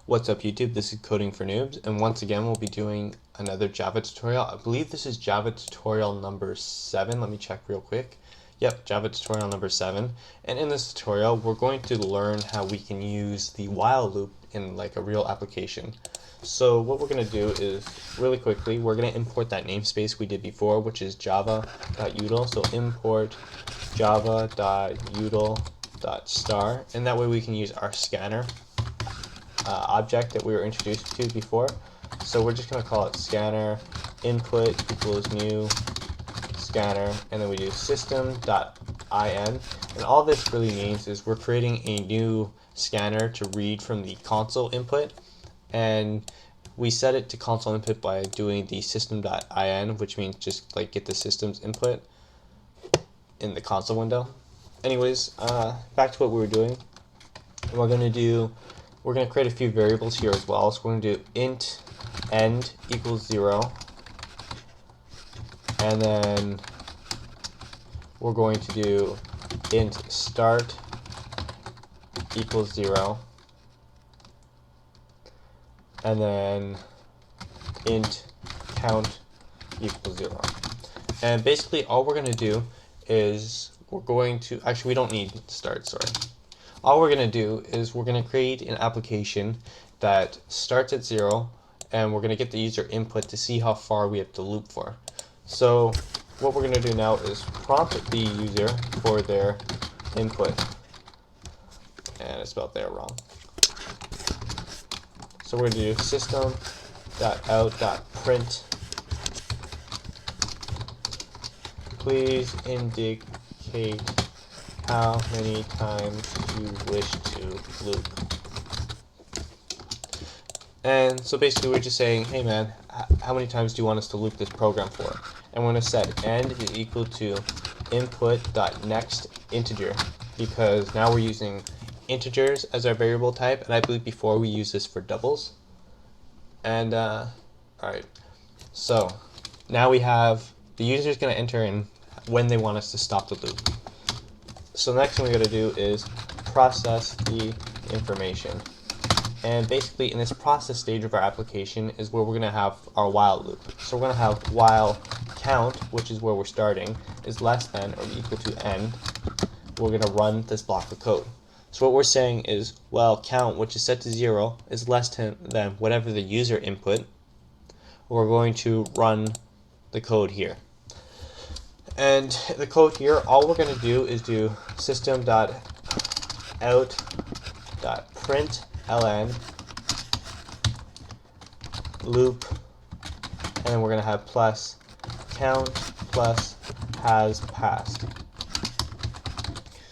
What's up YouTube, this is Coding for Noobs, and once again we'll be doing another Java tutorial. I believe this is Java tutorial number 7, let me check real quick. Yep, Java tutorial number 7, and in this tutorial we're going to learn how we can use the while loop in like a real application. So what we're going to do is, really quickly, we're going to import that namespace we did before, which is java.util, so import java.util.star, and that way we can use our scanner object that we were introduced to before. So we're just going to call it scanner input equals new scanner, and then we do system.in, and all this really means is we're creating a new scanner to read from the console input, and we set it to console input by doing the system.in, which means just like get the system's input in the console window. Anyways, back to what we were doing. We're going to create a few variables here as well. So we're going to do int end equals 0, and then we're going to do int start equals 0, and then int count equals 0. And basically all we're going to do is we don't need start, sorry. All we're going to do is we're going to create an application that starts at 0, and we're going to get the user input to see how far we have to loop for. So what we're going to do now is prompt the user for their input, and I spelled there wrong. So we're going to do system.out.print, please indicate how many times you wish to loop. And so basically we're just saying, hey man, how many times do you want us to loop this program for? And we're going to set end is equal to input.next integer, because now we're using integers as our variable type, and I believe before we used this for doubles. And alright, so now we have the user is going to enter in when they want us to stop the loop. So the next thing we're going to do is process the information. And basically in this process stage of our application is where we're going to have our while loop. So we're going to have while count, which is where we're starting, is less than or equal to n. We're going to run this block of code. So what we're saying is while count, which is set to 0, is less than whatever the user input. We're going to run the code here. And the code here, all we're going to do is do system.out.println loop, and then we're going to have plus count plus has passed.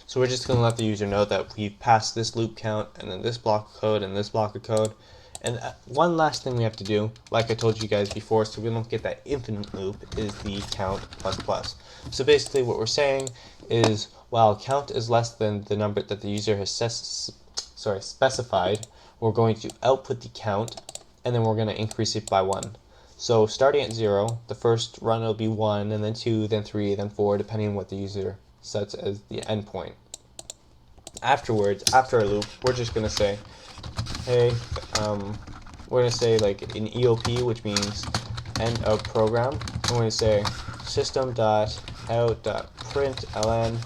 So we're just going to let the user know that we've passed this loop count, and then this block of code, and this block of code. And one last thing we have to do, like I told you guys before, so we don't get that infinite loop, is the count plus plus. So basically what we're saying is while count is less than the number that the user has specified, we're going to output the count, and then we're going to increase it by 1. So starting at 0, the first run will be 1, and then 2, then 3, then 4, depending on what the user sets as the endpoint. Afterwards, after our loop, we're just going to say, hey, we're going to say like an EOP, which means end of program, and we're going to say system.out.println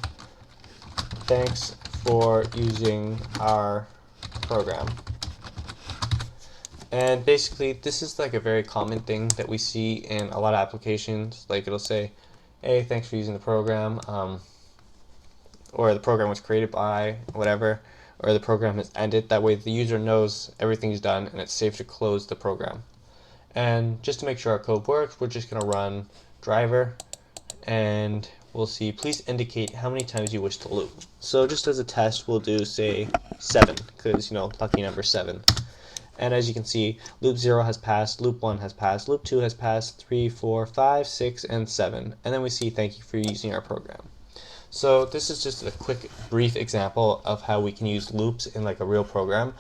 thanks for using our program. And basically this is like a very common thing that we see in a lot of applications. Like it'll say, hey, thanks for using the program, or the program was created by whatever, or the program has ended. That way the user knows everything's done and it's safe to close the program. And just to make sure our code works, we're just going to run driver, and we'll see please indicate how many times you wish to loop. So just as a test, we'll do say 7, because lucky number 7. And as you can see, loop 0 has passed, loop 1 has passed, loop 2 has passed, 3, 4, 5, 6, and 7. And then we see thank you for using our program. So this is just a quick, brief example of how we can use loops in like a real program.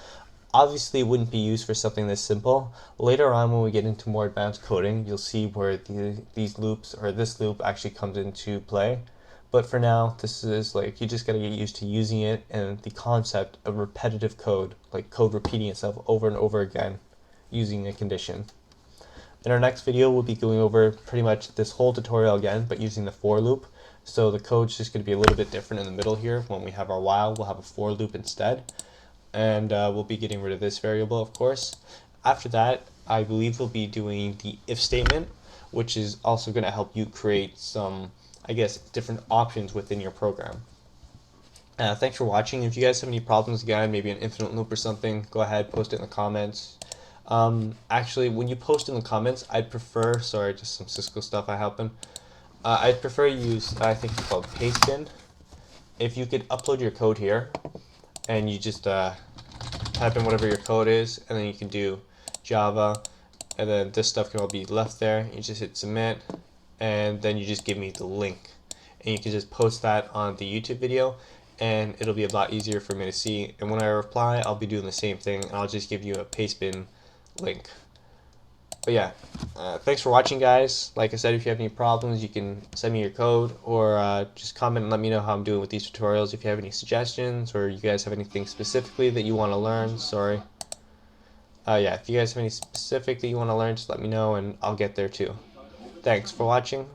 Obviously, it wouldn't be used for something this simple. Later on, when we get into more advanced coding, you'll see where these loops, or this loop, actually comes into play. But for now, this is like, you just gotta get used to using it and the concept of repetitive code, like code repeating itself over and over again using a condition. In our next video, we'll be going over pretty much this whole tutorial again, but using the for loop. So the code's just going to be a little bit different in the middle here. When we have our while, we'll have a for loop instead. And we'll be getting rid of this variable, of course. After that, I believe we'll be doing the if statement, which is also going to help you create some, I guess, different options within your program. Thanks for watching. If you guys have any problems again, maybe an infinite loop or something, go ahead, post it in the comments. Actually, when you post in the comments, I'd prefer, sorry, just some Cisco stuff I happen. I'd prefer you use, I think it's called Pastebin. If you could upload your code here, and you just type in whatever your code is, and then you can do Java, and then this stuff can all be left there. You just hit submit, and then you just give me the link. And you can just post that on the YouTube video, and it'll be a lot easier for me to see. And when I reply, I'll be doing the same thing, and I'll just give you a Pastebin link. But yeah, thanks for watching, guys. Like I said, if you have any problems, you can send me your code, or just comment and let me know how I'm doing with these tutorials. If you have any suggestions, or you guys have anything specifically that you want to learn, sorry. Yeah, if you guys have any specific that you want to learn, just let me know and I'll get there too. Thanks for watching.